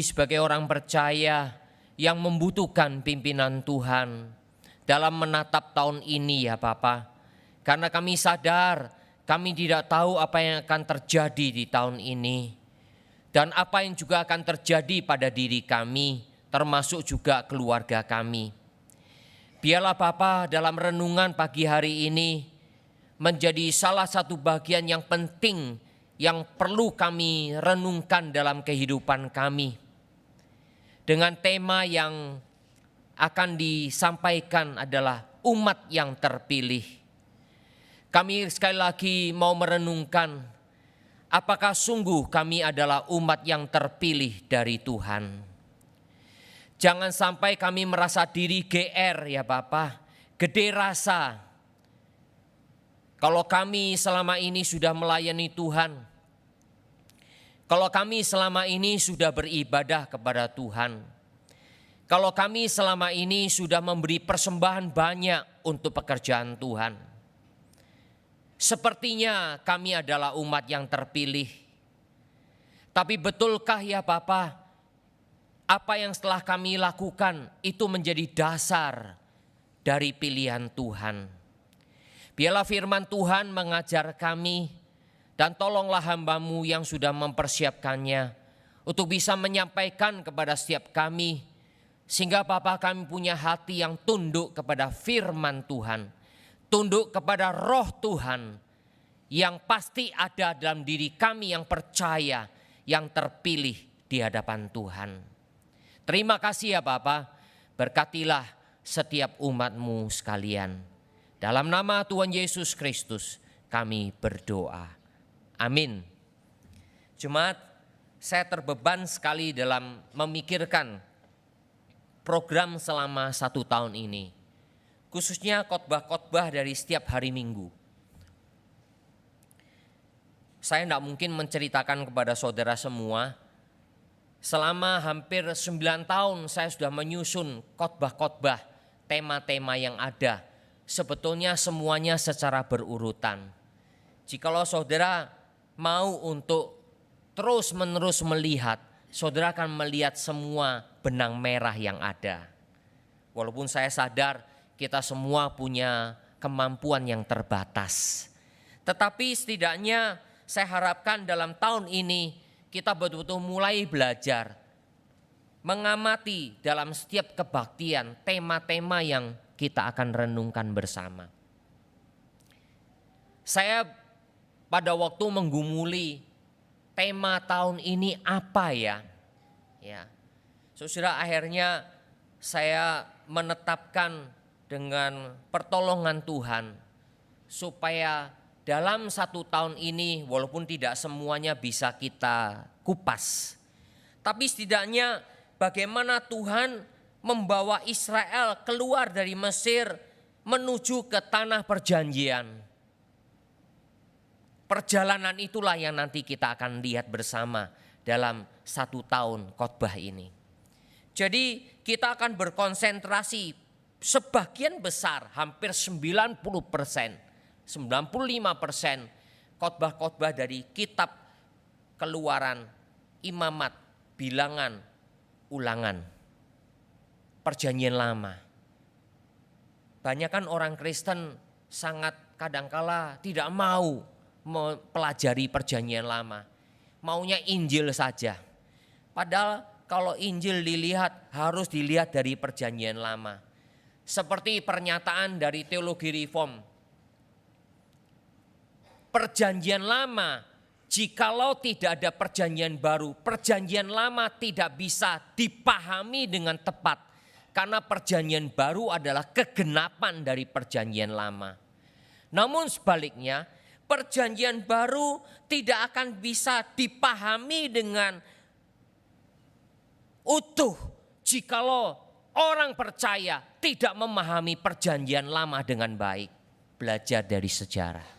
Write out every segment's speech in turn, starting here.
sebagai orang percaya yang membutuhkan pimpinan Tuhan dalam menatap tahun ini ya Bapa. Karena kami sadar kami tidak tahu apa yang akan terjadi di tahun ini. Dan apa yang juga akan terjadi pada diri kami, termasuk juga keluarga kami. Biarlah Bapa dalam renungan pagi hari ini menjadi salah satu bagian yang penting yang perlu kami renungkan dalam kehidupan kami. Dengan tema yang akan disampaikan adalah umat yang terpilih. Kami sekali lagi mau merenungkan apakah sungguh kami adalah umat yang terpilih dari Tuhan. Jangan sampai kami merasa diri GR ya Bapak, gede rasa. Kalau kami selama ini sudah melayani Tuhan, kalau kami selama ini sudah beribadah kepada Tuhan, kalau kami selama ini sudah memberi persembahan banyak untuk pekerjaan Tuhan, sepertinya kami adalah umat yang terpilih. Tapi betulkah ya Bapak, apa yang setelah kami lakukan itu menjadi dasar dari pilihan Tuhan? Biarlah firman Tuhan mengajar kami, dan tolonglah hamba-Mu yang sudah mempersiapkannya untuk bisa menyampaikan kepada setiap kami, sehingga Bapa kami punya hati yang tunduk kepada firman Tuhan, tunduk kepada roh Tuhan yang pasti ada dalam diri kami yang percaya, yang terpilih di hadapan Tuhan. Terima kasih ya Bapa, berkatilah setiap umat-Mu sekalian. Dalam nama Tuhan Yesus Kristus kami berdoa. Amin. Jemaat, saya terbeban sekali dalam memikirkan program selama 1 tahun ini. Khususnya khotbah-khotbah dari setiap hari Minggu. Saya tidak mungkin menceritakan kepada saudara semua. Selama hampir 9 tahun saya sudah menyusun khotbah-khotbah, tema-tema yang ada. Sebetulnya semuanya secara berurutan. Jikalau saudara mau untuk terus-menerus melihat, saudara akan melihat semua benang merah yang ada. Walaupun saya sadar kita semua punya kemampuan yang terbatas. Tetapi setidaknya saya harapkan dalam tahun ini kita betul-betul mulai belajar mengamati dalam setiap kebaktian tema-tema yang kita akan renungkan bersama. Saya pada waktu menggumuli tema tahun ini apa ya? Saudara, akhirnya saya menetapkan dengan pertolongan Tuhan supaya dalam 1 tahun ini, walaupun tidak semuanya bisa kita kupas, tapi setidaknya bagaimana Tuhan membawa Israel keluar dari Mesir menuju ke tanah perjanjian. Perjalanan itulah yang nanti kita akan lihat bersama dalam 1 tahun khotbah ini. Jadi kita akan berkonsentrasi sebagian besar, hampir 90%, 95% khotbah-khotbah dari kitab Keluaran, Imamat, Bilangan, Ulangan, Perjanjian Lama. Banyak kan orang Kristen sangat kadangkala tidak mau mempelajari Perjanjian Lama, maunya Injil saja. Padahal kalau Injil dilihat harus dilihat dari Perjanjian Lama. Seperti pernyataan dari teologi reform, Perjanjian Lama, jikalau tidak ada Perjanjian Baru, Perjanjian Lama tidak bisa dipahami dengan tepat, karena Perjanjian Baru adalah kegenapan dari Perjanjian Lama. Namun sebaliknya, Perjanjian Baru tidak akan bisa dipahami dengan utuh jikalau orang percaya tidak memahami Perjanjian Lama dengan baik. Belajar dari sejarah.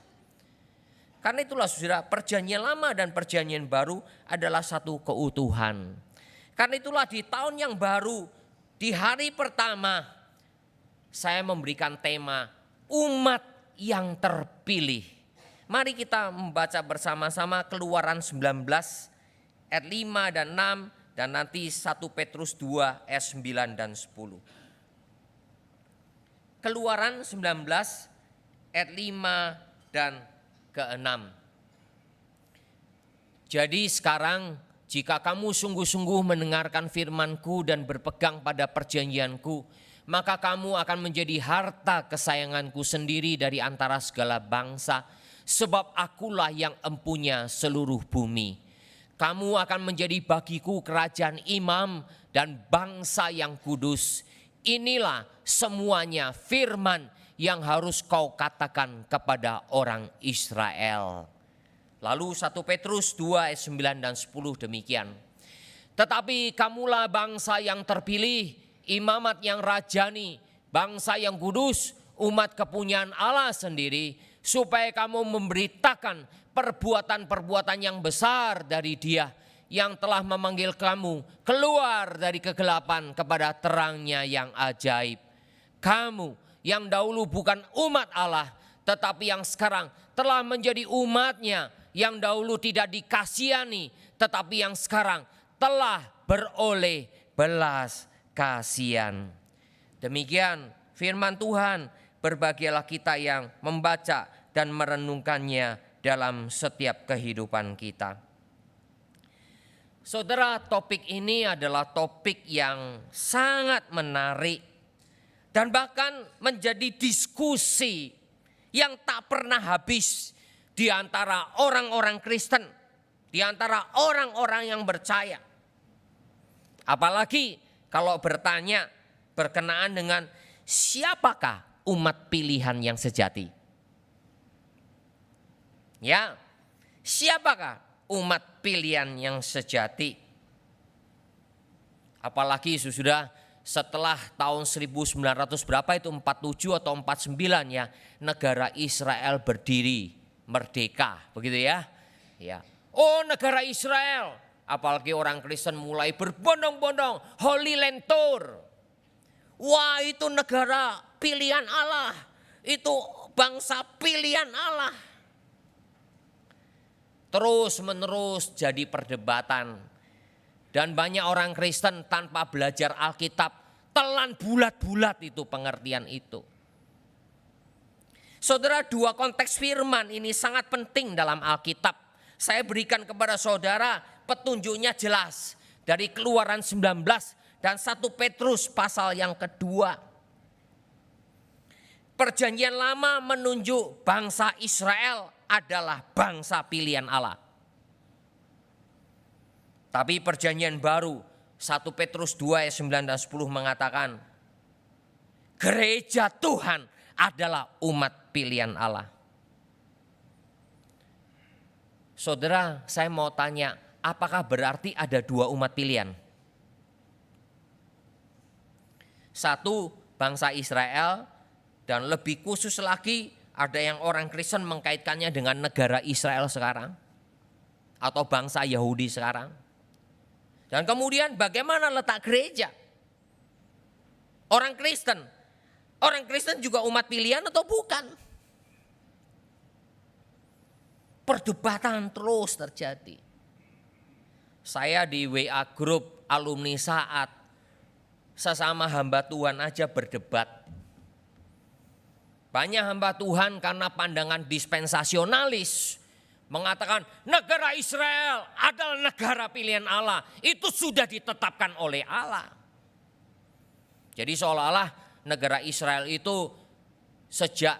Karena itulah saudara, Perjanjian Lama dan Perjanjian Baru adalah satu keutuhan. Karena itulah di tahun yang baru, di hari pertama, saya memberikan tema umat yang terpilih. Mari kita membaca bersama-sama Keluaran 19 ayat 5 dan 6 dan nanti 1 Petrus 2 ayat 9 dan 10. Keluaran 19 ayat 5 dan ke-6. Jadi sekarang jika kamu sungguh-sungguh mendengarkan firman-Ku dan berpegang pada perjanjian-Ku, maka kamu akan menjadi harta kesayangan-Ku sendiri dari antara segala bangsa, sebab Akulah yang empunya seluruh bumi. Kamu akan menjadi bagiku kerajaan imam dan bangsa yang kudus. Inilah semuanya firman yang harus kau katakan kepada orang Israel. Lalu 1 Petrus 2 ayat 9 dan 10 demikian. Tetapi kamulah bangsa yang terpilih, imamat yang rajani, bangsa yang kudus, umat kepunyaan Allah sendiri, supaya kamu memberitakan perbuatan-perbuatan yang besar dari Dia yang telah memanggil kamu keluar dari kegelapan kepada terangnya yang ajaib. Kamu yang dahulu bukan umat Allah, tetapi yang sekarang telah menjadi umat-Nya, yang dahulu tidak dikasihani, tetapi yang sekarang telah beroleh belas kasihan. Demikian firman Tuhan, berbahagialah kita yang membaca dan merenungkannya dalam setiap kehidupan kita. Saudara, topik ini adalah topik yang sangat menarik dan bahkan menjadi diskusi yang tak pernah habis di antara orang-orang Kristen, di antara orang-orang yang percaya. Apalagi kalau bertanya berkenaan dengan siapakah umat pilihan yang sejati. Ya, siapakah umat pilihan yang sejati? Apalagi sudah setelah tahun 1900 berapa itu, 47 atau 49 ya, negara Israel berdiri merdeka, begitu ya. Ya. Oh, negara Israel, apalagi orang Kristen mulai berbondong-bondong Holy Land Tour. Wah, itu negara pilihan Allah, itu bangsa pilihan Allah. Terus menerus jadi perdebatan. Dan banyak orang Kristen tanpa belajar Alkitab telan bulat-bulat itu pengertian itu. Saudara, dua konteks firman ini sangat penting dalam Alkitab. Saya berikan kepada saudara petunjuknya jelas dari Keluaran 19 dan 1 Petrus pasal yang kedua. Perjanjian lama menunjuk bangsa Israel adalah bangsa pilihan Allah. Tapi perjanjian baru 1 Petrus 2 ayat 9 dan 10 mengatakan gereja Tuhan adalah umat pilihan Allah. Saudara, saya mau tanya, apakah berarti ada dua umat pilihan? Satu, bangsa Israel, dan lebih khusus lagi ada yang orang Kristen mengkaitkannya dengan negara Israel sekarang atau bangsa Yahudi sekarang. Dan kemudian bagaimana letak gereja? Orang Kristen juga umat pilihan atau bukan? Perdebatan terus terjadi. Saya di WA grup alumni Saat, sesama hamba Tuhan aja berdebat. Banyak hamba Tuhan karena pandangan dispensasionalis mengatakan negara Israel adalah negara pilihan Allah. Itu sudah ditetapkan oleh Allah. Jadi seolah-olah negara Israel itu sejak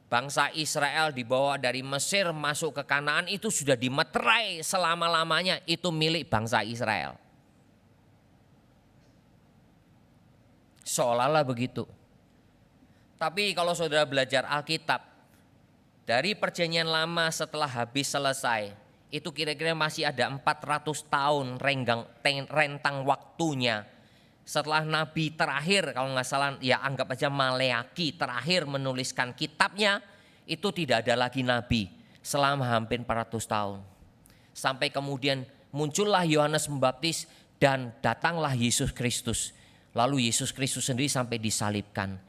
bangsa Israel dibawa dari Mesir masuk ke Kanaan itu sudah dimeterai selama-lamanya, itu milik bangsa Israel. Seolah-olah begitu. Tapi kalau saudara belajar Alkitab, dari perjanjian lama setelah habis selesai, itu kira-kira masih ada 400 tahun rentang waktunya. Setelah Nabi terakhir, kalau nggak salah ya anggap aja Maleaki terakhir menuliskan kitabnya, itu tidak ada lagi Nabi selama hampir 400 tahun. Sampai kemudian muncullah Yohanes Pembaptis dan datanglah Yesus Kristus. Lalu Yesus Kristus sendiri sampai disalibkan.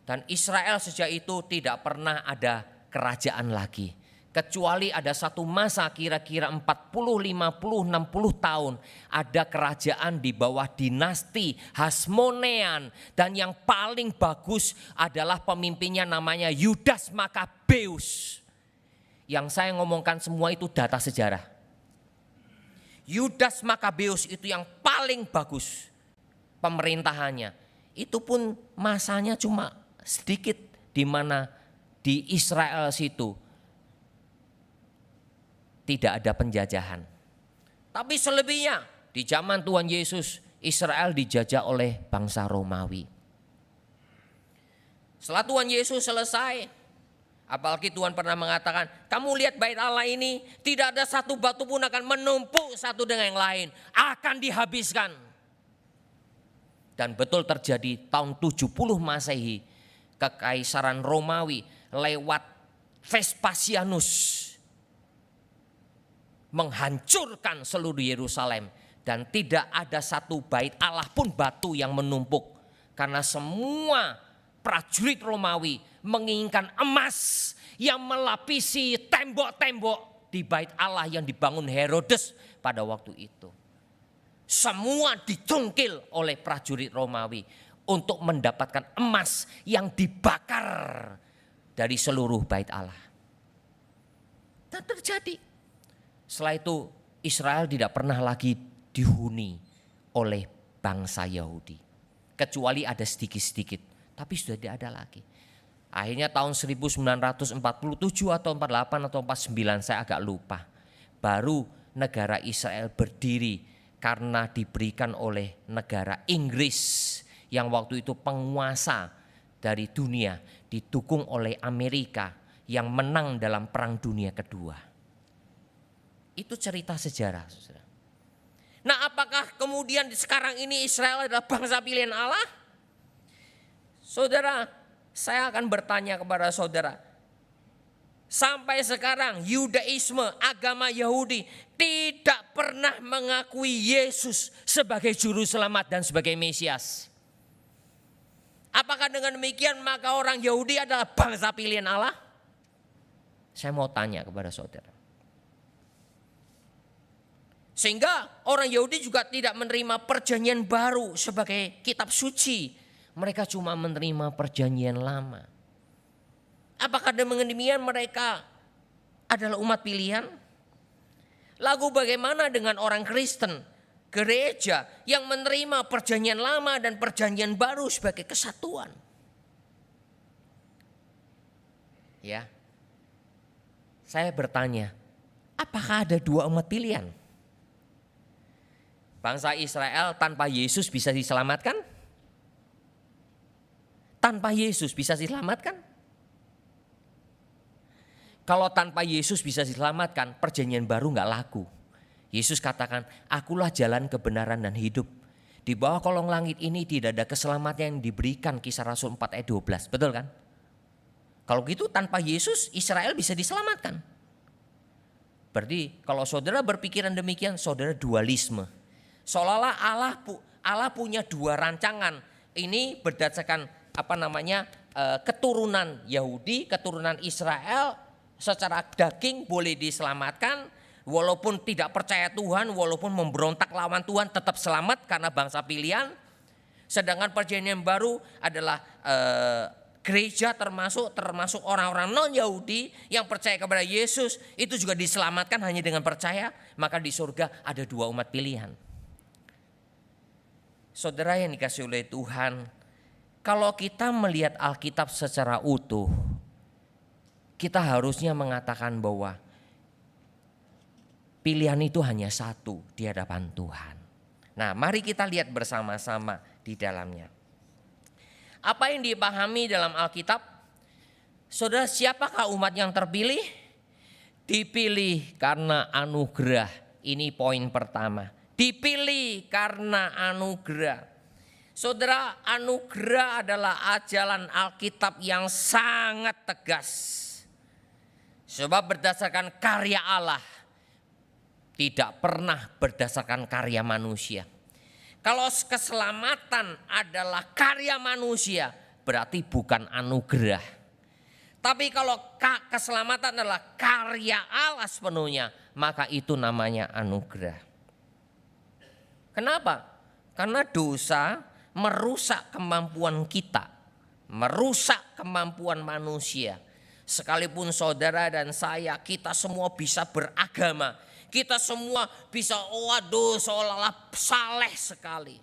Dan Israel sejak itu tidak pernah ada kerajaan lagi. Kecuali ada satu masa kira-kira 40, 50, 60 tahun. Ada kerajaan di bawah dinasti Hasmonean. Dan yang paling bagus adalah pemimpinnya namanya Yudas Makabeus. Yang saya ngomongkan semua itu data sejarah. Yudas Makabeus itu yang paling bagus pemerintahannya. Itu pun masanya cuma sedikit, di mana di Israel situ tidak ada penjajahan. Tapi selebihnya di zaman Tuhan Yesus, Israel dijajah oleh bangsa Romawi. Setelah Tuhan Yesus selesai, apalagi Tuhan pernah mengatakan, kamu lihat bait Allah ini, tidak ada satu batu pun akan menumpuk satu dengan yang lain, akan dihabiskan. Dan betul terjadi tahun 70 Masehi, Kekaisaran Romawi lewat Vespasianus menghancurkan seluruh Yerusalem. Dan tidak ada satu bait Allah pun batu yang menumpuk. Karena semua prajurit Romawi menginginkan emas yang melapisi tembok-tembok di bait Allah yang dibangun Herodes pada waktu itu. Semua dicungkil oleh prajurit Romawi untuk mendapatkan emas yang dibakar dari seluruh bait Allah. Dan terjadi. Setelah itu Israel tidak pernah lagi dihuni oleh bangsa Yahudi. Kecuali ada sedikit-sedikit, tapi sudah tidak ada lagi. Akhirnya tahun 1947 atau 48 atau 49, saya agak lupa. Baru negara Israel berdiri karena diberikan oleh negara Inggris yang waktu itu penguasa dari dunia, didukung oleh Amerika yang menang dalam Perang Dunia Kedua. Itu cerita sejarah, saudara. Nah, apakah kemudian sekarang ini Israel adalah bangsa pilihan Allah? Saudara, saya akan bertanya kepada saudara. Sampai sekarang Yudaisme, agama Yahudi, tidak pernah mengakui Yesus sebagai juru selamat dan sebagai Mesias. Apakah dengan demikian maka orang Yahudi adalah bangsa pilihan Allah? Saya mau tanya kepada saudara. Sehingga orang Yahudi juga tidak menerima perjanjian baru sebagai kitab suci. Mereka cuma menerima perjanjian lama. Apakah dengan demikian mereka adalah umat pilihan? Lalu bagaimana dengan orang Kristen, gereja yang menerima perjanjian lama dan perjanjian baru sebagai kesatuan? Ya, saya bertanya, apakah ada dua umat pilihan? Bangsa Israel tanpa Yesus bisa diselamatkan? Tanpa Yesus bisa diselamatkan? Kalau tanpa Yesus bisa diselamatkan, perjanjian baru gak laku. Yesus katakan, akulah jalan kebenaran dan hidup. Di bawah kolong langit ini tidak ada keselamatan yang diberikan, Kisah Rasul 4 ayat 12. Betul kan? Kalau gitu tanpa Yesus Israel bisa diselamatkan. Berarti kalau saudara berpikiran demikian, saudara dualisme. Seolah-olah Allah punya dua rancangan. Ini berdasarkan keturunan Yahudi, keturunan Israel secara daging boleh diselamatkan. Walaupun tidak percaya Tuhan, walaupun memberontak lawan Tuhan tetap selamat karena bangsa pilihan. Sedangkan perjanjian baru adalah gereja termasuk orang-orang non-Yahudi yang percaya kepada Yesus. Itu juga diselamatkan hanya dengan percaya. Maka di surga ada dua umat pilihan. Saudara yang dikasihi oleh Tuhan, kalau kita melihat Alkitab secara utuh, kita harusnya mengatakan bahwa pilihan itu hanya satu di hadapan Tuhan. Nah, mari kita lihat bersama-sama di dalamnya. Apa yang dipahami dalam Alkitab? Saudara, siapakah umat yang terpilih? Dipilih karena anugerah. Ini poin pertama. Dipilih karena anugerah. Saudara, anugerah adalah ajaran Alkitab yang sangat tegas. Sebab berdasarkan karya Allah, tidak pernah berdasarkan karya manusia. Kalau keselamatan adalah karya manusia, berarti bukan anugerah. Tapi kalau keselamatan adalah karya Allah sepenuhnya, maka itu namanya anugerah. Kenapa? Karena dosa merusak kemampuan kita, merusak kemampuan manusia. Sekalipun saudara dan saya, kita semua bisa beragama, kita semua bisa seolah-olah saleh sekali.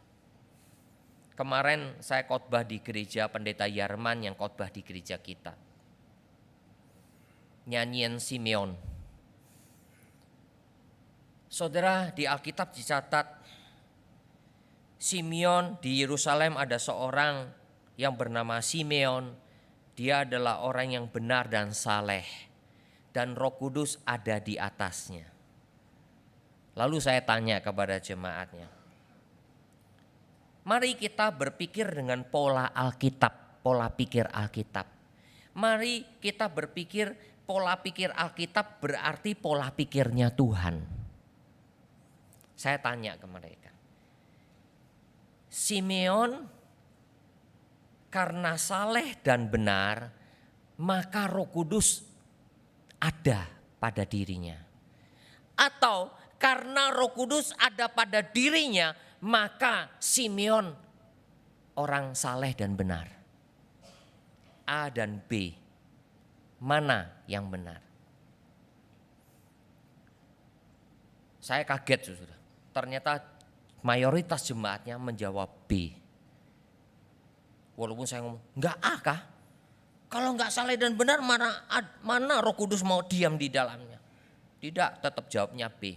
Kemarin saya khotbah di gereja pendeta Yarman yang khotbah di gereja kita. Nyanyian Simeon. Saudara, di Alkitab dicatat Simeon di Yerusalem ada seorang yang bernama Simeon. Dia adalah orang yang benar dan saleh, dan Roh Kudus ada di atasnya. Lalu saya tanya kepada jemaatnya, mari kita berpikir dengan pola Alkitab, pola pikir Alkitab. Mari kita berpikir pola pikir Alkitab berarti pola pikirnya Tuhan. Saya tanya ke mereka, Simeon karena saleh dan benar, maka Roh Kudus ada pada dirinya. Atau karena Roh Kudus ada pada dirinya, maka Simeon orang saleh dan benar. A dan B, mana yang benar? Saya kaget, saudara. Ternyata mayoritas jemaatnya menjawab B. Walaupun saya ngomong, enggak A kah? Kalau enggak saleh dan benar, mana Roh Kudus mau diam di dalamnya? Tidak, tetap jawabnya B.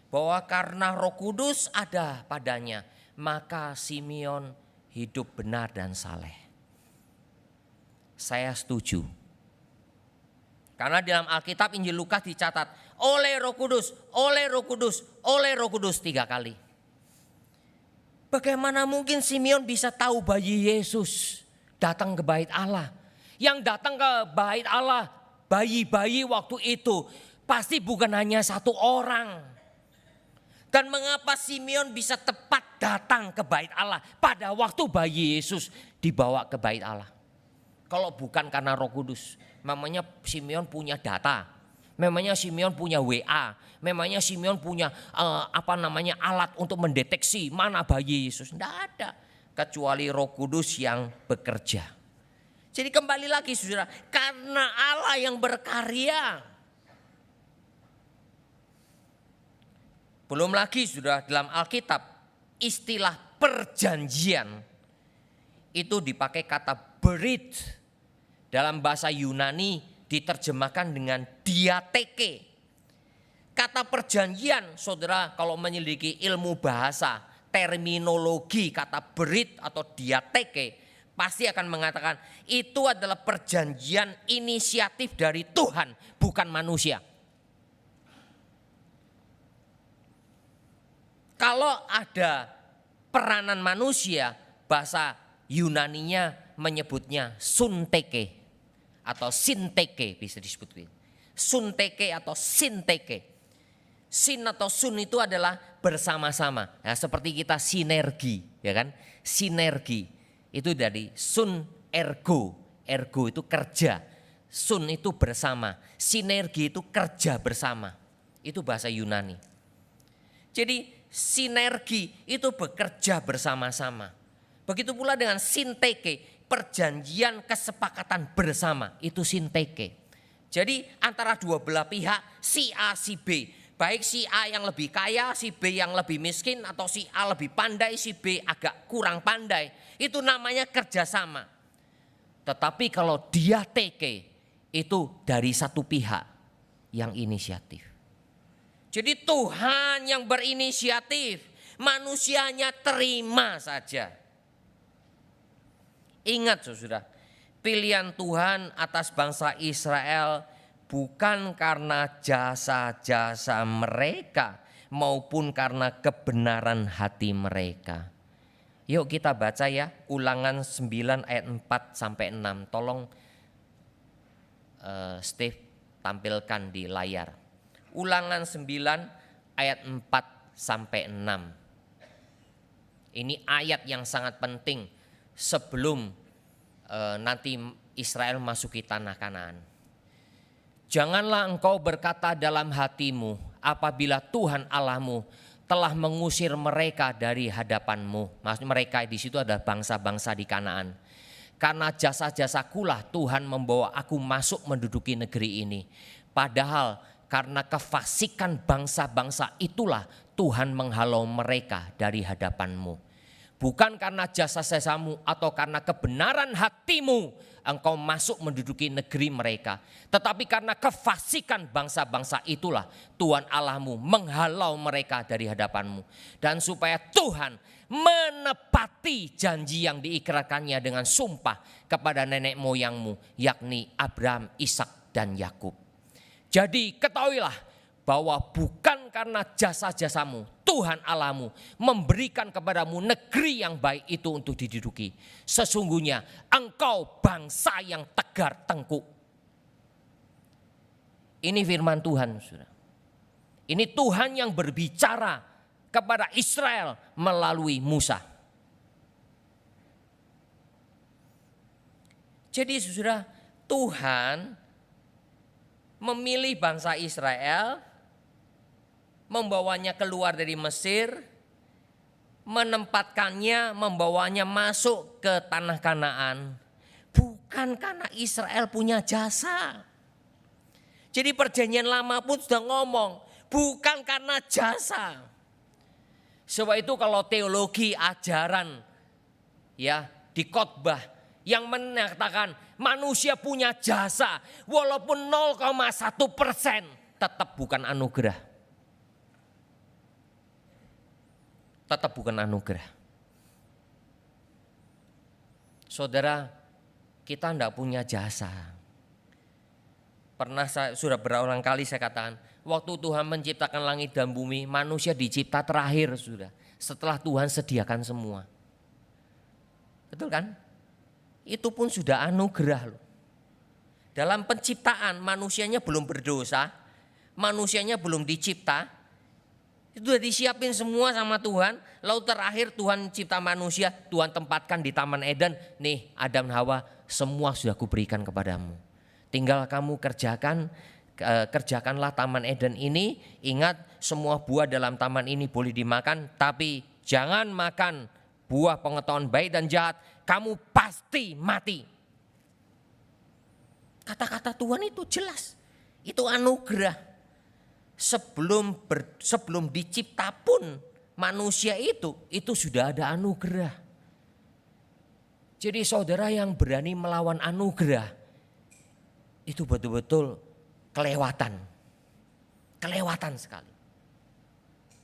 Bahwa karena Roh Kudus ada padanya, maka Simeon hidup benar dan saleh. Saya setuju. Karena dalam Alkitab Injil Lukas dicatat oleh Roh Kudus, oleh Roh Kudus, oleh Roh Kudus 3 kali. Bagaimana mungkin Simeon bisa tahu bayi Yesus datang ke bait Allah? Yang datang ke bait Allah, bayi-bayi waktu itu pasti bukan hanya satu orang. Dan mengapa Simeon bisa tepat datang ke bait Allah pada waktu bayi Yesus dibawa ke bait Allah? Kalau bukan karena Roh Kudus, memangnya Simeon punya data, memangnya Simeon punya WA, memangnya Simeon punya alat untuk mendeteksi mana bayi Yesus? Tidak ada, kecuali Roh Kudus yang bekerja. Jadi kembali lagi saudara, karena Allah yang berkarya. Belum lagi saudara, dalam Alkitab istilah perjanjian itu dipakai kata berit. Dalam bahasa Yunani diterjemahkan dengan diateke. Kata perjanjian, saudara kalau menyelidiki ilmu bahasa, terminologi kata berit atau diateke, pasti akan mengatakan itu adalah perjanjian inisiatif dari Tuhan, bukan manusia. Kalau ada peranan manusia, bahasa Yunaninya menyebutnya sunteke atau sinteke, bisa disebut sunteke atau sinteke. Sin atau sun itu adalah bersama-sama. Nah, seperti kita sinergi, ya kan? Sinergi itu dari sun ergo, ergo itu kerja, sun itu bersama, sinergi itu kerja bersama. Itu bahasa Yunani. Jadi sinergi itu bekerja bersama-sama. Begitu pula dengan sinteke, perjanjian kesepakatan bersama, itu sinteke. Jadi antara dua belah pihak, si A, si B. Baik si A yang lebih kaya, si B yang lebih miskin, atau si A lebih pandai, si B agak kurang pandai. Itu namanya kerjasama. Tetapi kalau diateke, itu dari satu pihak yang inisiatif. Jadi Tuhan yang berinisiatif, manusianya terima saja. Ingat saudara, pilihan Tuhan atas bangsa Israel bukan karena jasa-jasa mereka maupun karena kebenaran hati mereka. Yuk kita baca ya, Ulangan 9 ayat 4 sampai 6. Tolong Steve tampilkan di layar. Ulangan 9 ayat 4 sampai 6. Ini ayat yang sangat penting sebelum nanti Israel masuki tanah Kanaan. Janganlah engkau berkata dalam hatimu apabila Tuhan Allahmu telah mengusir mereka dari hadapanmu. Maksudnya mereka di situ adalah bangsa-bangsa di Kanaan. Karena jasa-jasakulah Tuhan membawa aku masuk menduduki negeri ini. Padahal karena kefasikan bangsa-bangsa itulah Tuhan menghalau mereka dari hadapanmu. Bukan karena jasa-jasamu atau karena kebenaran hatimu engkau masuk menduduki negeri mereka. Tetapi karena kefasikan bangsa-bangsa itulah Tuhan Allahmu menghalau mereka dari hadapanmu. Dan supaya Tuhan menepati janji yang diikrarkannya dengan sumpah kepada nenek moyangmu, yakni Abraham, Ishak dan Yakub. Jadi ketahuilah bahwa bukan karena jasa-jasamu Tuhan Allahmu memberikan kepadamu negeri yang baik itu untuk diduduki. Sesungguhnya engkau bangsa yang tegar tengkuk. Ini firman Tuhan, saudara. Ini Tuhan yang berbicara kepada Israel melalui Musa. Jadi saudara, Tuhan memilih bangsa Israel, membawanya keluar dari Mesir, menempatkannya, membawanya masuk ke tanah Kanaan. Bukan karena Israel punya jasa. Jadi perjanjian lama pun sudah ngomong, bukan karena jasa. Sebab itu kalau teologi ajaran ya di khotbah yang menyatakan manusia punya jasa walaupun 0,1% tetap bukan anugerah. Tetap bukan anugerah. Saudara, kita tidak punya jasa. Pernah sudah berulang kali saya katakan, waktu Tuhan menciptakan langit dan bumi, manusia dicipta terakhir sudah. Setelah Tuhan sediakan semua. Betul kan? Itu pun sudah anugerah loh. Dalam penciptaan manusianya belum berdosa, manusianya belum dicipta. Itu sudah disiapin semua sama Tuhan. Lalu terakhir Tuhan cipta manusia, Tuhan tempatkan di Taman Eden. Nih Adam dan Hawa semua sudah kuberikan kepadamu. Tinggal kamu kerjakanlah Taman Eden ini. Ingat semua buah dalam taman ini boleh dimakan. Tapi jangan makan buah pengetahuan baik dan jahat. Kamu pasti mati. Kata-kata Tuhan itu jelas. Itu anugerah. Sebelum dicipta pun manusia itu sudah ada anugerah. Jadi saudara yang berani melawan anugerah itu betul-betul kelewatan. Kelewatan sekali.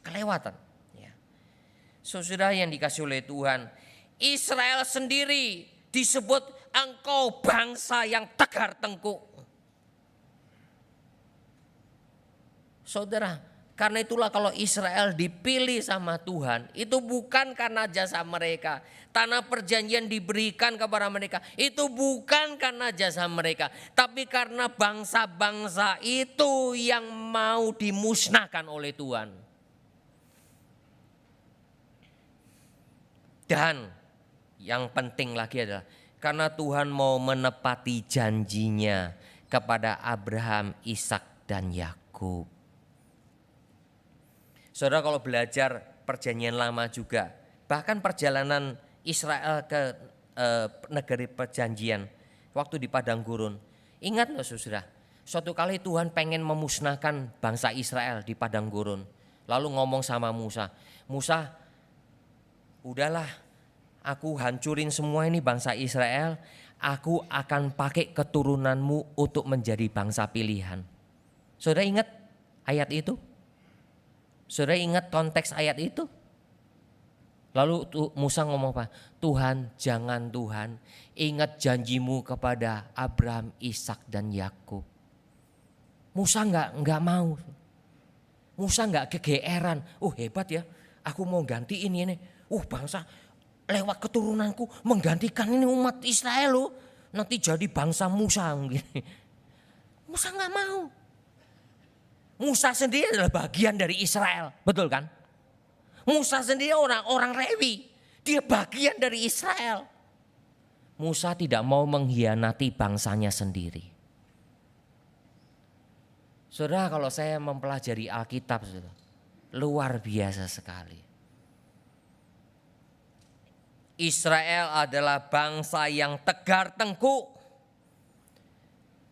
Kelewatan. Ya. Saudara yang dikasih oleh Tuhan, Israel sendiri disebut engkau bangsa yang tegar tengkuk. Saudara, karena itulah kalau Israel dipilih sama Tuhan, itu bukan karena jasa mereka. Tanah perjanjian diberikan kepada mereka, itu bukan karena jasa mereka. Tapi karena bangsa-bangsa itu yang mau dimusnahkan oleh Tuhan. Dan yang penting lagi adalah karena Tuhan mau menepati janjinya kepada Abraham, Ishak dan Yakub. Saudara kalau belajar perjanjian lama juga, bahkan perjalanan Israel ke negeri perjanjian waktu di padang gurun. Ingat nggak saudara? Suatu kali Tuhan pengen memusnahkan bangsa Israel di padang gurun. Lalu ngomong sama Musa, Musa udahlah aku hancurin semua ini bangsa Israel. Aku akan pakai keturunanmu untuk menjadi bangsa pilihan. Saudara ingat ayat itu? Saudara ingat konteks ayat itu? Lalu Musa ngomong apa? Tuhan, jangan Tuhan, ingat janjimu kepada Abraham, Ishak dan Yakub. Musa enggak mau. Musa enggak kegeeran. Hebat ya, aku mau gantiin ini. Bangsa lewat keturunanku menggantikan ini umat Israel loh. Nanti jadi bangsa Musa. Musa enggak mau. Musa sendiri adalah bagian dari Israel, betul kan? Musa sendiri orang Lewi, dia bagian dari Israel. Musa tidak mau mengkhianati bangsanya sendiri. Saudara, kalau saya mempelajari Alkitab, saudara, luar biasa sekali. Israel adalah bangsa yang tegar tengkuk.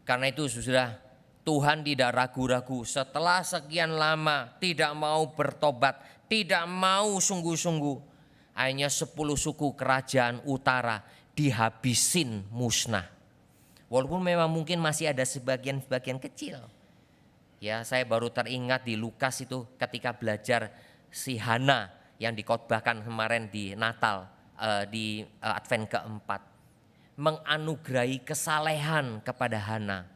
Karena itu saudara, Tuhan tidak ragu-ragu setelah sekian lama tidak mau bertobat, tidak mau sungguh-sungguh. Hanya 10 suku kerajaan utara dihabisin musnah. Walaupun memang mungkin masih ada sebagian kecil. Ya, saya baru teringat di Lukas itu ketika belajar si Hana yang dikhotbahkan kemarin di Natal, di Advent keempat. Menganugerahi kesalehan kepada Hana.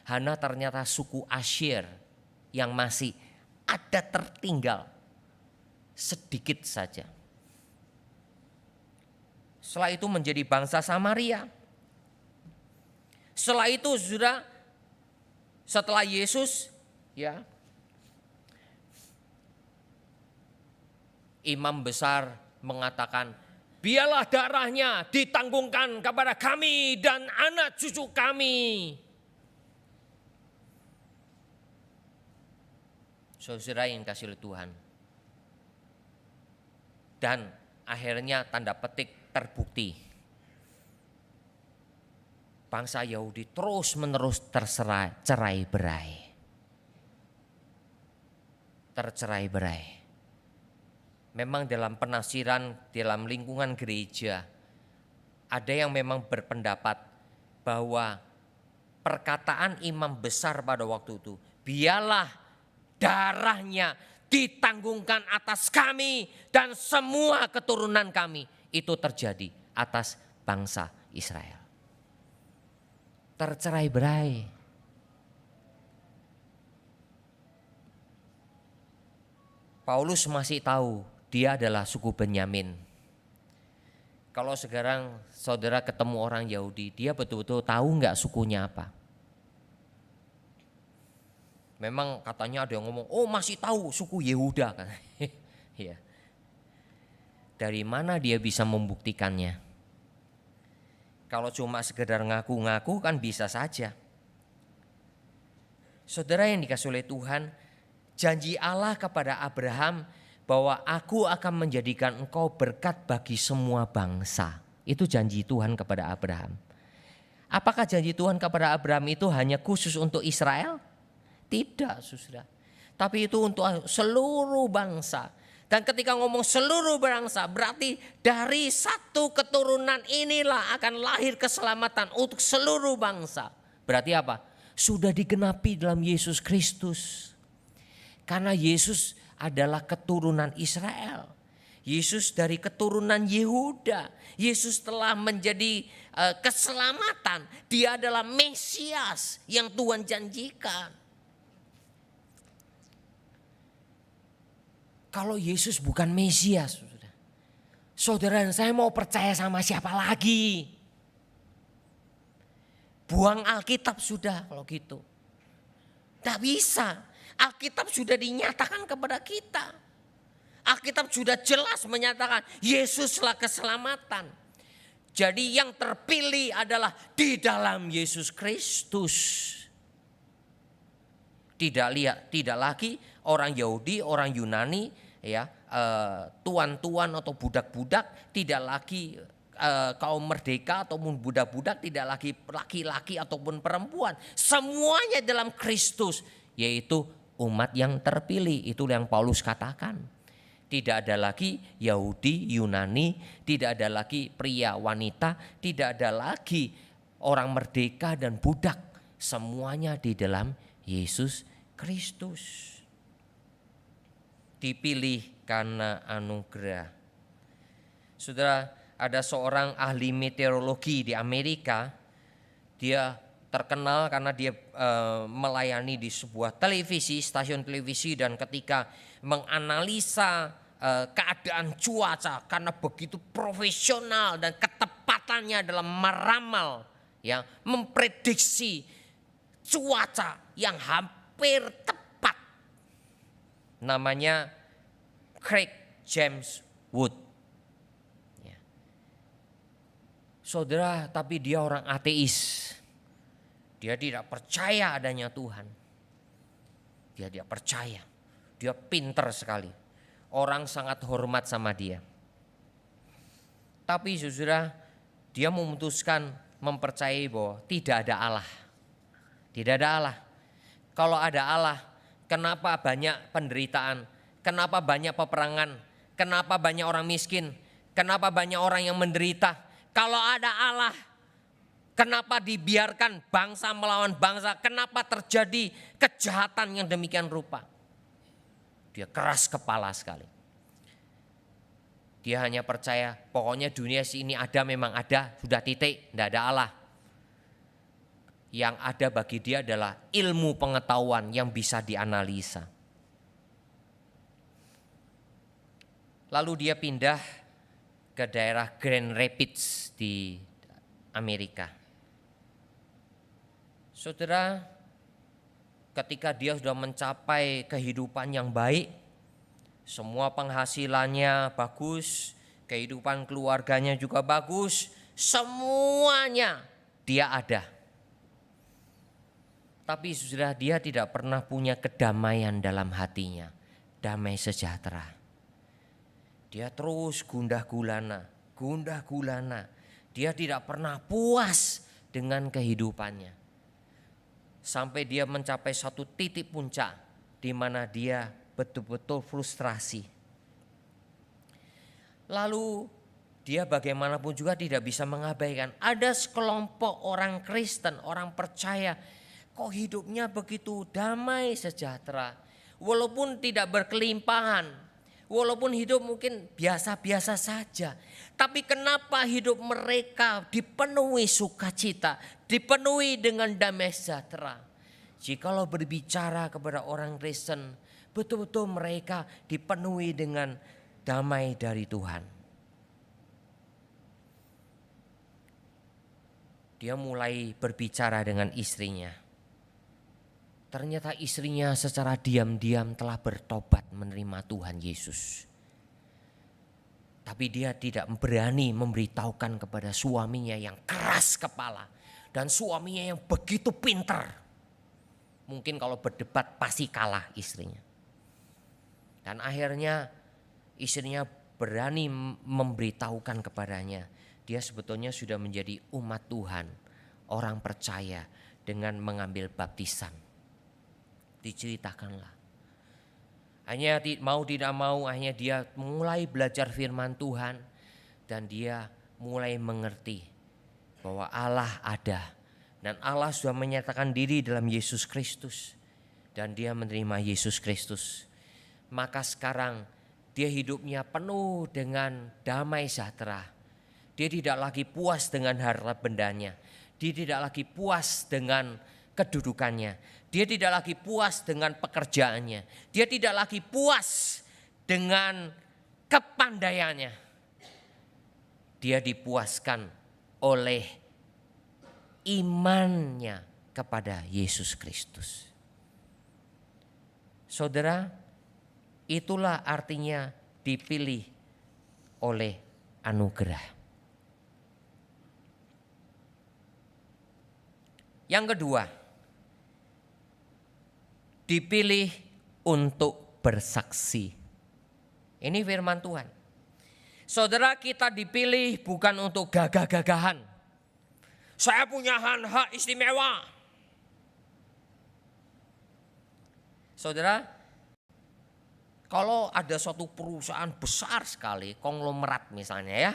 Hana ternyata suku Asyir yang masih ada tertinggal sedikit saja. Setelah itu menjadi bangsa Samaria. Setelah itu sudah, setelah Yesus, ya, imam besar mengatakan, biarlah darahnya ditanggungkan kepada kami dan anak cucu kami. Saudara yang kasih oleh Tuhan. Dan akhirnya tanda petik terbukti. Bangsa Yahudi terus menerus tercerai-berai. Memang dalam penafsiran, dalam lingkungan gereja, ada yang memang berpendapat bahwa perkataan imam besar pada waktu itu, biarlah darahnya ditanggungkan atas kami dan semua keturunan kami, itu terjadi atas bangsa Israel. Tercerai-berai. Paulus masih tahu dia adalah suku Benyamin. Kalau sekarang saudara ketemu orang Yahudi, dia betul-betul tahu nggak sukunya apa? Memang katanya ada yang ngomong, oh masih tahu suku Yehuda kan? Ya. Dari mana dia bisa membuktikannya? Kalau cuma sekedar ngaku-ngaku kan bisa saja. Saudara yang dikasih oleh Tuhan, janji Allah kepada Abraham bahwa aku akan menjadikan engkau berkat bagi semua bangsa. Itu janji Tuhan kepada Abraham. Apakah janji Tuhan kepada Abraham itu hanya khusus untuk Israel? Tidak, saudara. Tapi itu untuk seluruh bangsa. Dan ketika ngomong seluruh bangsa, berarti dari satu keturunan inilah akan lahir keselamatan untuk seluruh bangsa. Berarti apa? Sudah digenapi dalam Yesus Kristus. Karena Yesus adalah keturunan Israel. Yesus dari keturunan Yehuda. Yesus telah menjadi keselamatan. Dia adalah Mesias yang Tuhan janjikan. Kalau Yesus bukan Mesias, saudara, saya mau percaya sama siapa lagi? Buang Alkitab sudah kalau gitu. Tidak bisa. Alkitab sudah dinyatakan kepada kita. Alkitab sudah jelas menyatakan Yesuslah keselamatan. Jadi yang terpilih adalah di dalam Yesus Kristus. Tidak lagi orang Yahudi, orang Yunani, ya, tuan-tuan atau budak-budak, tidak lagi kaum merdeka ataupun budak-budak, tidak lagi laki-laki ataupun perempuan. Semuanya dalam Kristus, yaitu umat yang terpilih. Itu yang Paulus katakan. Tidak ada lagi Yahudi, Yunani, tidak ada lagi pria, wanita, tidak ada lagi orang merdeka dan budak. Semuanya di dalam Yesus Kristus. Dipilih karena anugerah. Saudara, ada seorang ahli meteorologi di Amerika. Dia terkenal karena dia melayani di sebuah televisi, stasiun televisi, dan ketika menganalisa keadaan cuaca karena begitu profesional dan ketepatannya dalam meramal, ya, memprediksi cuaca yang hampir tepat. Namanya Craig James Wood. Ya. Saudara, tapi dia orang ateis. Dia tidak percaya adanya Tuhan. Dia tidak percaya. Dia pintar sekali. Orang sangat hormat sama dia. Tapi saudara, dia memutuskan mempercayai bahwa tidak ada Allah. Tidak ada Allah. Kalau ada Allah, kenapa banyak penderitaan? Kenapa banyak peperangan? Kenapa banyak orang miskin? Kenapa banyak orang yang menderita? Kalau ada Allah, kenapa dibiarkan bangsa melawan bangsa? Kenapa terjadi kejahatan yang demikian rupa? Dia keras kepala sekali. Dia hanya percaya pokoknya dunia ini ada memang ada, sudah titik, tidak ada Allah. Yang ada bagi dia adalah ilmu pengetahuan yang bisa dianalisa. Lalu dia pindah ke daerah Grand Rapids di Amerika. Saudara, ketika dia sudah mencapai kehidupan yang baik, semua penghasilannya bagus, kehidupan keluarganya juga bagus, semuanya dia ada. Tapi saudara, dia tidak pernah punya kedamaian dalam hatinya, damai sejahtera. Dia terus gundah gulana. Dia tidak pernah puas dengan kehidupannya. Sampai dia mencapai satu titik puncak di mana dia betul-betul frustrasi. Lalu dia bagaimanapun juga tidak bisa mengabaikan. Ada sekelompok orang Kristen, orang percaya, kok hidupnya begitu damai sejahtera. Walaupun tidak berkelimpahan, walaupun hidup mungkin biasa-biasa saja. Tapi kenapa hidup mereka dipenuhi sukacita, dipenuhi dengan damai sejahtera. Jikalau berbicara kepada orang Kristen, betul-betul mereka dipenuhi dengan damai dari Tuhan. Dia mulai berbicara dengan istrinya. Ternyata istrinya secara diam-diam telah bertobat menerima Tuhan Yesus. Tapi dia tidak berani memberitahukan kepada suaminya yang keras kepala. Dan suaminya yang begitu pintar. Mungkin kalau berdebat pasti kalah istrinya. Dan akhirnya istrinya berani memberitahukan kepadanya. Dia sebetulnya sudah menjadi umat Tuhan, orang percaya dengan mengambil baptisan. Diceritakanlah. Hanya mau tidak mau akhirnya dia mulai belajar firman Tuhan. Dan dia mulai mengerti bahwa Allah ada. Dan Allah sudah menyatakan diri dalam Yesus Kristus. Dan dia menerima Yesus Kristus. Maka sekarang dia hidupnya penuh dengan damai sejahtera. Dia tidak lagi puas dengan harta bendanya. Dia tidak lagi puas dengan kedudukannya. Dia tidak lagi puas dengan pekerjaannya. Dia tidak lagi puas dengan kepandaiannya. Dia dipuaskan oleh imannya kepada Yesus Kristus. Saudara, itulah artinya dipilih oleh anugerah. Yang kedua, dipilih untuk bersaksi. Ini firman Tuhan. Saudara, kita dipilih bukan untuk gagah-gagahan. Saya punya hak istimewa. Saudara, kalau ada suatu perusahaan besar sekali, konglomerat misalnya ya,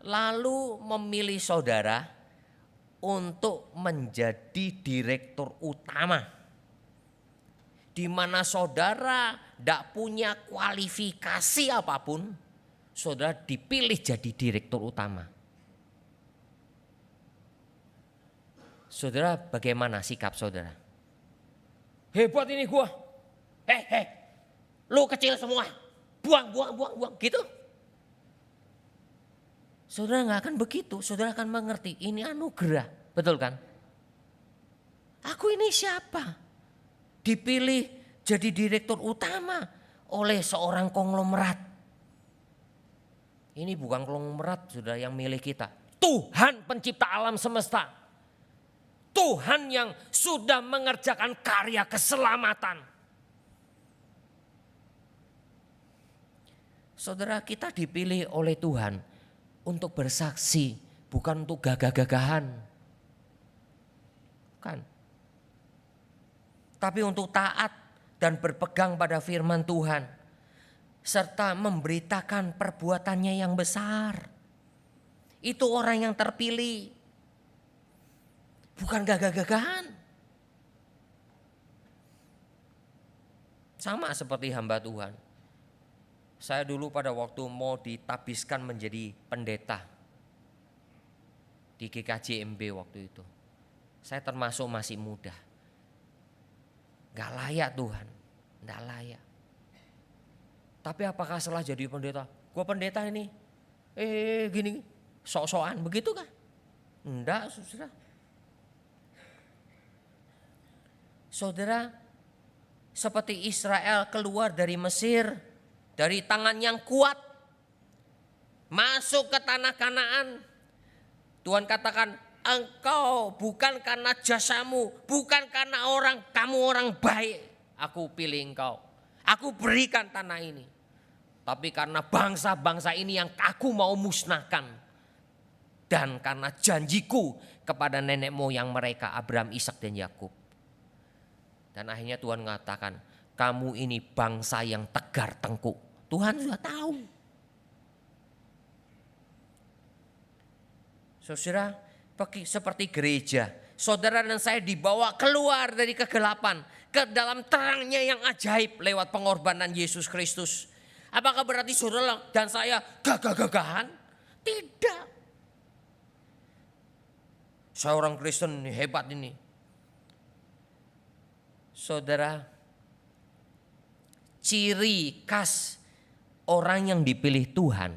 lalu memilih saudara untuk menjadi direktur utama, di mana saudara tidak punya kualifikasi apapun, saudara dipilih jadi direktur utama. Saudara, bagaimana sikap saudara? Hebat ini gua. Lu kecil semua. Buang, gitu. Saudara gak akan begitu. Saudara akan mengerti ini anugerah. Betul kan? Aku ini siapa? Dipilih jadi direktur utama oleh seorang konglomerat. Ini bukan konglomerat saudara yang milih kita. Tuhan pencipta alam semesta. Tuhan yang sudah mengerjakan karya keselamatan. Saudara, kita dipilih oleh Tuhan untuk bersaksi, bukan untuk gagah-gagahan. Bukan. Tapi untuk taat dan berpegang pada firman Tuhan. Serta memberitakan perbuatannya yang besar. Itu orang yang terpilih. Bukan gagah-gagahan. Sama seperti hamba Tuhan. Saya dulu pada waktu mau ditabiskan menjadi pendeta di GKJMB waktu itu. Saya termasuk masih muda. Gak layak Tuhan, gak layak. Tapi apakah setelah jadi pendeta, gua pendeta ini, gini, sok-sokan, begitu kah? Enggak, saudara. Saudara, seperti Israel keluar dari Mesir, dari tangan yang kuat, masuk ke tanah Kanaan. Tuhan katakan, engkau bukan karena jasamu, bukan karena kamu orang baik, aku pilih engkau. Aku berikan tanah ini. Tapi karena bangsa-bangsa ini yang aku mau musnahkan. Dan karena janjiku kepada nenek moyang mereka, Abraham, Ishak dan Yakub. Dan akhirnya Tuhan mengatakan, kamu ini bangsa yang tegar tengkuk. Tuhan sudah tahu. Saudara, seperti gereja, saudara dan saya dibawa keluar dari kegelapan ke dalam terangnya yang ajaib lewat pengorbanan Yesus Kristus. Apakah berarti saudara dan saya gagah-gagahan? Tidak. Saya orang Kristen hebat ini. Saudara, ciri khas orang yang dipilih Tuhan.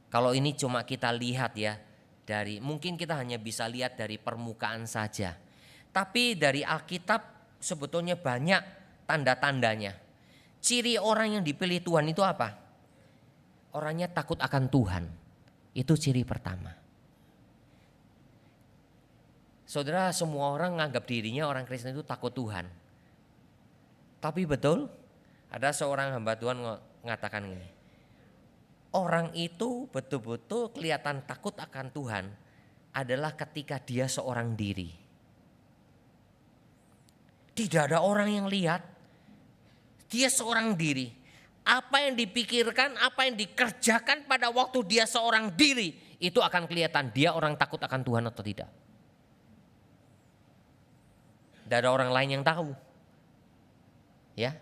Kalau ini cuma kita lihat ya, mungkin kita hanya bisa lihat dari permukaan saja. Tapi dari Alkitab sebetulnya banyak tanda-tandanya. Ciri orang yang dipilih Tuhan itu apa? Orangnya takut akan Tuhan. Itu ciri pertama. Saudara, semua orang menganggap dirinya orang Kristen itu takut Tuhan. Tapi betul, ada seorang hamba Tuhan mengatakan ini. Orang itu betul-betul kelihatan takut akan Tuhan adalah ketika dia seorang diri. Tidak ada orang yang lihat, dia seorang diri. Apa yang dipikirkan, apa yang dikerjakan pada waktu dia seorang diri, itu akan kelihatan dia orang takut akan Tuhan atau tidak. Tidak ada orang lain yang tahu. Ya,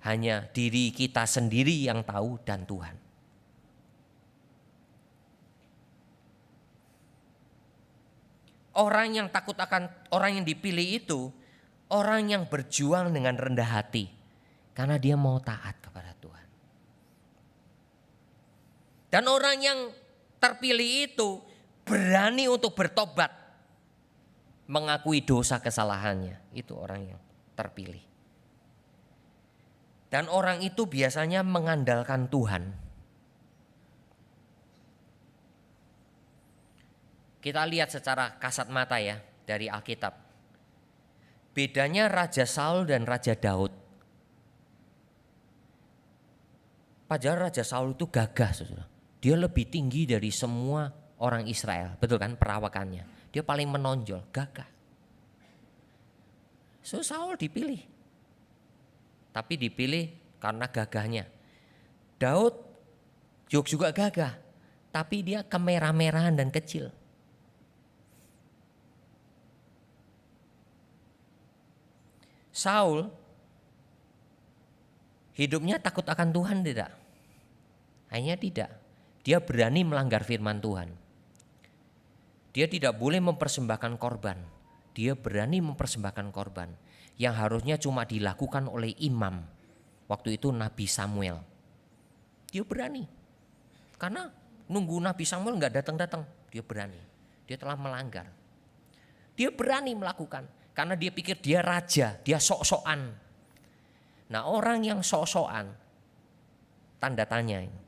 hanya diri kita sendiri yang tahu dan Tuhan. Orang yang takut akan orang yang dipilih itu orang yang berjuang dengan rendah hati karena dia mau taat kepada Tuhan. Dan orang yang terpilih itu berani untuk bertobat, mengakui dosa kesalahannya. Itu orang yang terpilih. Dan orang itu biasanya mengandalkan Tuhan. Kita lihat secara kasat mata ya dari Alkitab. Bedanya Raja Saul dan Raja Daud. Padahal Raja Saul itu gagah, saudara. Dia lebih tinggi dari semua orang Israel, betul kan perawakannya. Dia paling menonjol, gagah. So Saul dipilih. Tapi dipilih karena gagahnya. Daud juga gagah, tapi dia kemerah-merahan dan kecil. Saul hidupnya takut akan Tuhan tidak? Hanya tidak. Dia berani melanggar firman Tuhan. Dia tidak boleh mempersembahkan korban. Dia berani mempersembahkan korban yang harusnya cuma dilakukan oleh imam. Waktu itu Nabi Samuel. Dia berani. Karena nunggu Nabi Samuel gak datang-datang. Dia berani. Dia telah melanggar. Dia berani melakukan. Karena dia pikir dia raja, dia sok-sokan. Nah orang yang sok-sokan, tanda tanya ini.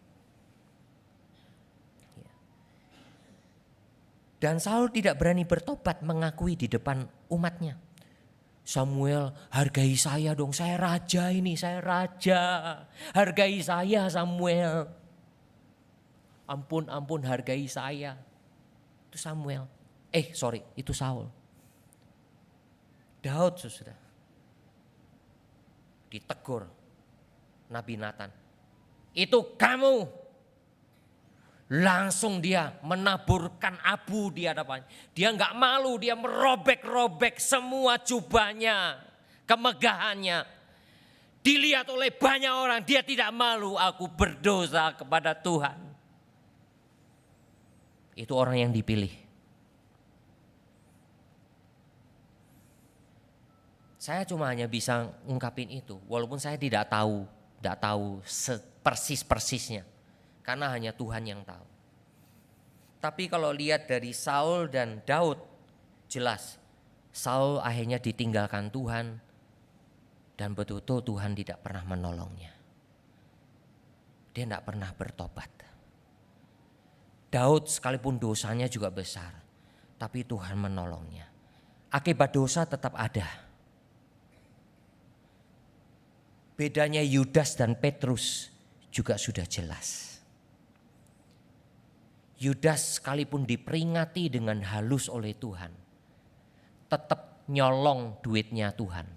Dan Saul tidak berani bertobat mengakui di depan umatnya. Samuel, hargai saya dong, saya raja ini, saya raja. Hargai saya Samuel. Ampun, hargai saya. Itu Samuel. Itu Saul. Daud sudah ditegur Nabi Nathan. Itu kamu. Langsung dia menaburkan abu di hadapannya. Dia enggak malu, dia merobek-robek semua jubahnya, kemegahannya. Dilihat oleh banyak orang, dia tidak malu, aku berdosa kepada Tuhan. Itu orang yang dipilih. Saya cuma hanya bisa ungkapin itu, walaupun saya tidak tahu persis-persisnya. Karena hanya Tuhan yang tahu. Tapi kalau lihat dari Saul dan Daud, jelas Saul akhirnya ditinggalkan Tuhan dan betul-betul Tuhan tidak pernah menolongnya. Dia tidak pernah bertobat. Daud sekalipun dosanya juga besar, tapi Tuhan menolongnya. Akibat dosa tetap ada. Bedanya Yudas dan Petrus juga sudah jelas. Yudas sekalipun diperingati dengan halus oleh Tuhan, tetap nyolong duitnya Tuhan.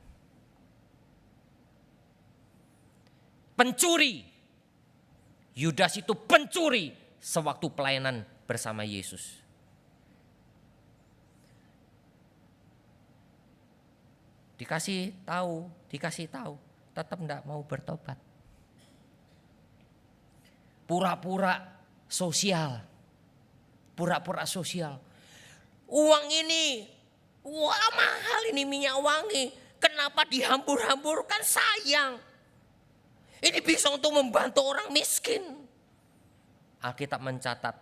Pencuri. Yudas itu pencuri sewaktu pelayanan bersama Yesus. Dikasih tahu, tetap tidak mau bertobat. Pura-pura sosial. Uang ini, wah mahal ini minyak wangi. Kenapa dihambur-hamburkan, sayang. Ini bisa untuk membantu orang miskin. Alkitab mencatat,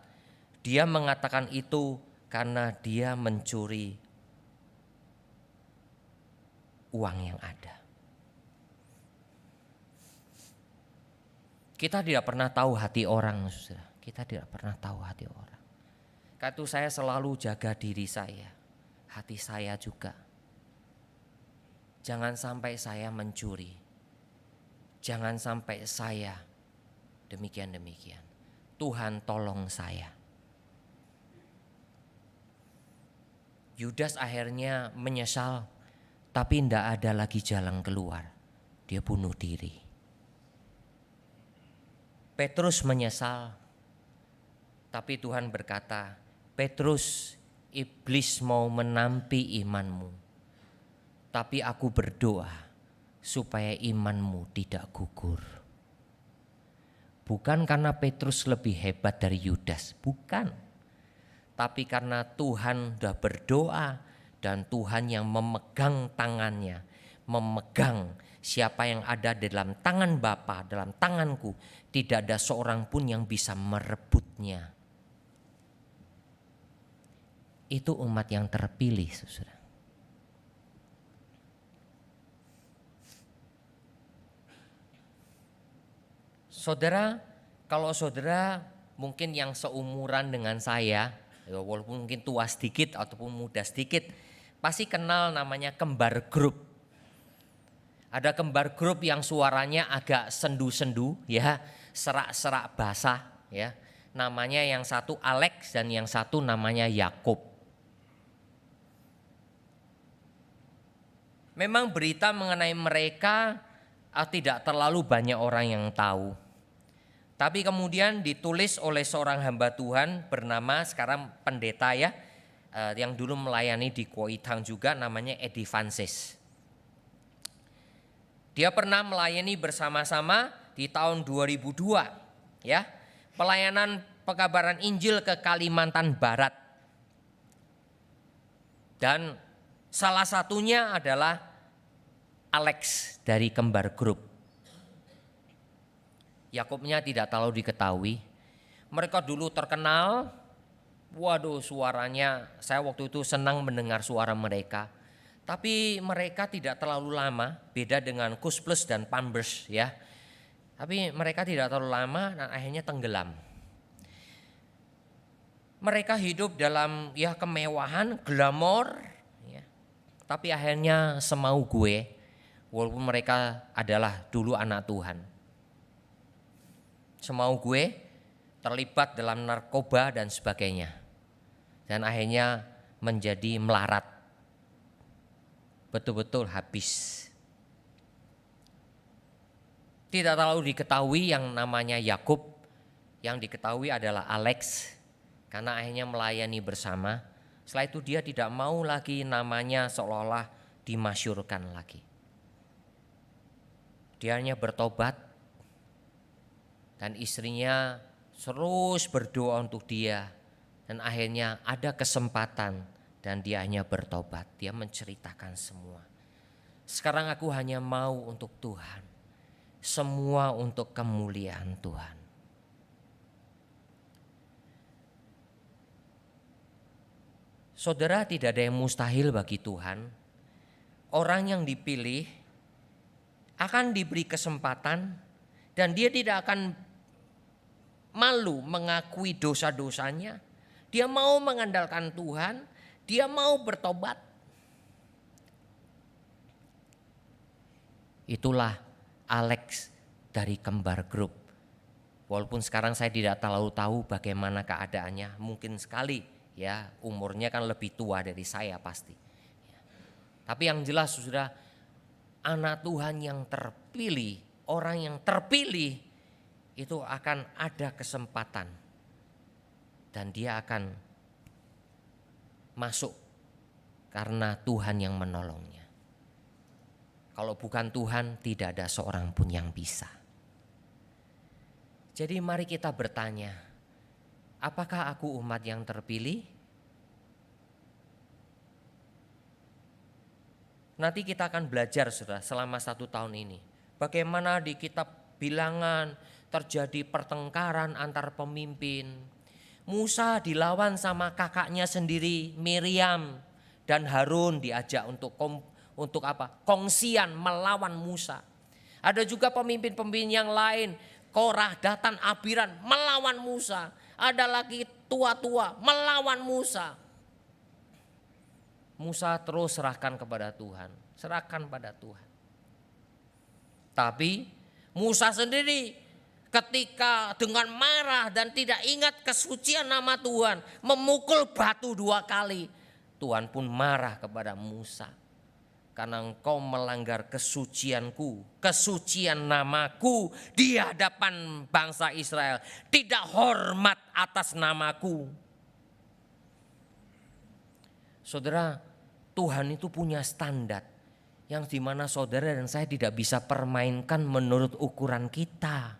dia mengatakan itu karena dia mencuri uang yang ada. Kita tidak pernah tahu hati orang, saudara. Kita tidak pernah tahu hati orang. Karena itu saya selalu jaga diri saya, hati saya juga. Jangan sampai saya mencuri. Jangan sampai saya demikian. Tuhan tolong saya. Yudas akhirnya menyesal, tapi tidak ada lagi jalan keluar. Dia bunuh diri. Petrus menyesal, tapi Tuhan berkata, Petrus, iblis mau menampi imanmu, tapi aku berdoa supaya imanmu tidak gugur. Bukan karena Petrus lebih hebat dari Yudas, bukan. Tapi karena Tuhan sudah berdoa dan Tuhan yang memegang tangannya, memegang siapa yang ada dalam tangan Bapa, dalam tanganku, tidak ada seorang pun yang bisa merebutnya. Itu umat yang terpilih, saudara. Saudara, kalau saudara mungkin yang seumuran dengan saya, walaupun mungkin tua sedikit ataupun muda sedikit, pasti kenal namanya kembar grup. Ada kembar grup yang suaranya agak sendu-sendu, ya, serak-serak basah, ya. Namanya yang satu Alex dan yang satu namanya Yakub. Memang berita mengenai mereka tidak terlalu banyak orang yang tahu. Tapi kemudian ditulis oleh seorang hamba Tuhan bernama sekarang pendeta ya, yang dulu melayani di Kuitang juga, namanya Eddie Francis. Dia pernah melayani bersama-sama di tahun 2002 ya, pelayanan pekabaran Injil ke Kalimantan Barat. Dan salah satunya adalah Alex dari kembar grup. Yakubnya tidak terlalu diketahui. Mereka dulu terkenal. Waduh, suaranya, saya waktu itu senang mendengar suara mereka. Tapi mereka tidak terlalu lama, beda dengan Kus Plus dan Pambers ya. Tapi mereka tidak terlalu lama dan akhirnya tenggelam. Mereka hidup dalam kemewahan, glamor, ya. Tapi akhirnya semau gue, walaupun mereka adalah dulu anak Tuhan. Semau gue terlibat dalam narkoba dan sebagainya. Dan akhirnya menjadi melarat. Betul-betul habis. Tidak terlalu diketahui yang namanya Yakub, yang diketahui adalah Alex. Karena akhirnya melayani bersama. Setelah itu dia tidak mau lagi namanya seolah-olah dimasyurkan lagi. Dia hanya bertobat. Dan istrinya terus berdoa untuk dia. Dan akhirnya ada kesempatan. Dan dia hanya bertobat. Dia menceritakan semua. Sekarang aku hanya mau untuk Tuhan. Semua untuk kemuliaan Tuhan. Saudara, tidak ada yang mustahil bagi Tuhan. Orang yang dipilih akan diberi kesempatan dan dia tidak akan malu mengakui dosa-dosanya. Dia mau mengandalkan Tuhan, dia mau bertobat. Itulah Alex dari Kembar Group. Walaupun sekarang saya tidak terlalu tahu bagaimana keadaannya, mungkin sekali. Ya, umurnya kan lebih tua dari saya pasti. Ya. Tapi yang jelas sudah anak Tuhan yang terpilih, orang yang terpilih itu akan ada kesempatan. Dan dia akan masuk karena Tuhan yang menolongnya. Kalau bukan Tuhan tidak ada seorang pun yang bisa. Jadi mari kita bertanya, apakah aku umat yang terpilih? Nanti kita akan belajar sudah selama 1 tahun ini. Bagaimana di kitab Bilangan terjadi pertengkaran antar pemimpin. Musa dilawan sama kakaknya sendiri Miriam. Dan Harun diajak untuk kongsian melawan Musa. Ada juga pemimpin-pemimpin yang lain. Korah, Datan, Abiram melawan Musa. Ada lagi tua-tua melawan Musa. Musa terus serahkan kepada Tuhan. Serahkan pada Tuhan. Tapi Musa sendiri ketika dengan marah dan tidak ingat kesucian nama Tuhan. Memukul batu 2 kali. Tuhan pun marah kepada Musa. Karena engkau melanggar kesucianku, kesucian namaku di hadapan bangsa Israel. Tidak hormat atas namaku. Saudara, Tuhan itu punya standar yang dimana saudara dan saya tidak bisa permainkan menurut ukuran kita.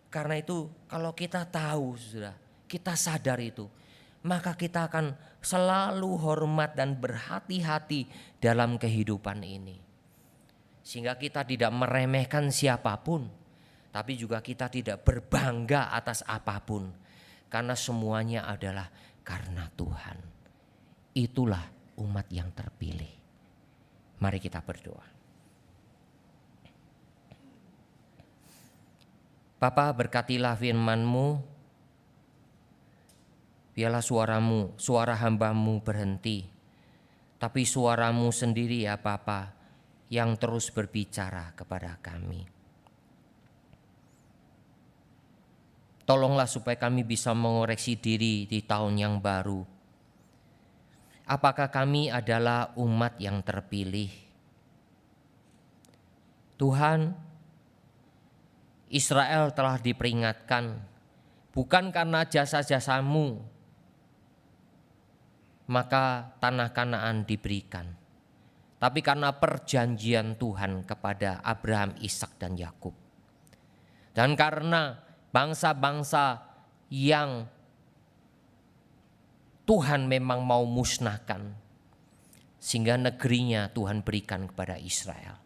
Karena itu kalau kita tahu, saudara, kita sadar itu, maka kita akan selalu hormat dan berhati-hati dalam kehidupan ini. Sehingga kita tidak meremehkan siapapun, tapi juga kita tidak berbangga atas apapun. Karena semuanya adalah karena Tuhan. Itulah umat yang terpilih. Mari kita berdoa. Bapa, berkatilah firman-Mu. Biarlah suaramu, suara hamba-Mu berhenti. Tapi suara-Mu sendiri ya Bapa yang terus berbicara kepada kami. Tolonglah supaya kami bisa mengoreksi diri di tahun yang baru. Apakah kami adalah umat yang terpilih? Tuhan, Israel telah diperingatkan bukan karena jasa-jasamu maka tanah Kanaan diberikan, tapi karena perjanjian Tuhan kepada Abraham, Ishak dan Yakub. Dan karena bangsa-bangsa yang Tuhan memang mau musnahkan, sehingga negerinya Tuhan berikan kepada Israel.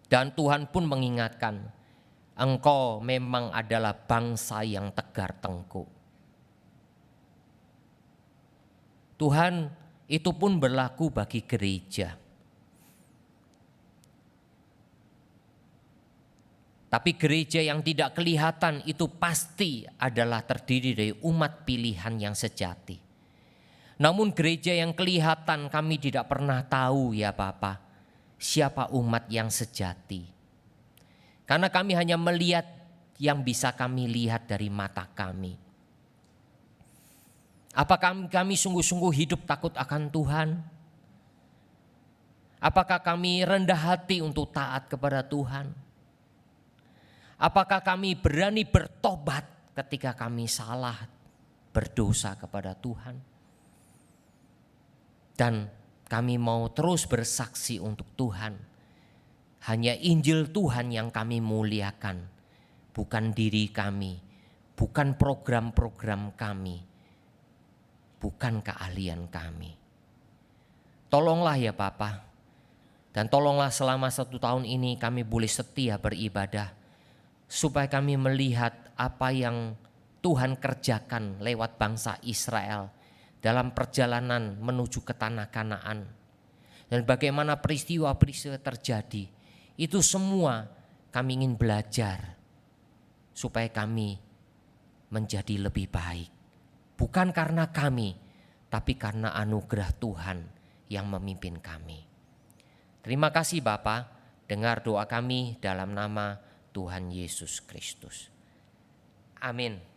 Dan Tuhan pun mengingatkan, engkau memang adalah bangsa yang tegar tengkuk. Tuhan, itu pun berlaku bagi gereja. Tapi gereja yang tidak kelihatan itu pasti adalah terdiri dari umat pilihan yang sejati. Namun gereja yang kelihatan kami tidak pernah tahu ya Bapa, siapa umat yang sejati. Karena kami hanya melihat yang bisa kami lihat dari mata kami. Apakah kami sungguh-sungguh hidup takut akan Tuhan? Apakah kami rendah hati untuk taat kepada Tuhan? Apakah kami berani bertobat ketika kami salah berdosa kepada Tuhan? Dan kami mau terus bersaksi untuk Tuhan. Hanya Injil Tuhan yang kami muliakan, bukan diri kami, bukan program-program kami, bukan keahlian kami. Tolonglah ya Bapa, dan tolonglah selama 1 tahun ini kami boleh setia beribadah, supaya kami melihat apa yang Tuhan kerjakan lewat bangsa Israel dalam perjalanan menuju ke tanah Kanaan. Dan bagaimana peristiwa-peristiwa terjadi, itu semua kami ingin belajar supaya kami menjadi lebih baik. Bukan karena kami, tapi karena anugerah Tuhan yang memimpin kami. Terima kasih Bapa, dengar doa kami dalam nama Tuhan Yesus Kristus. Amin.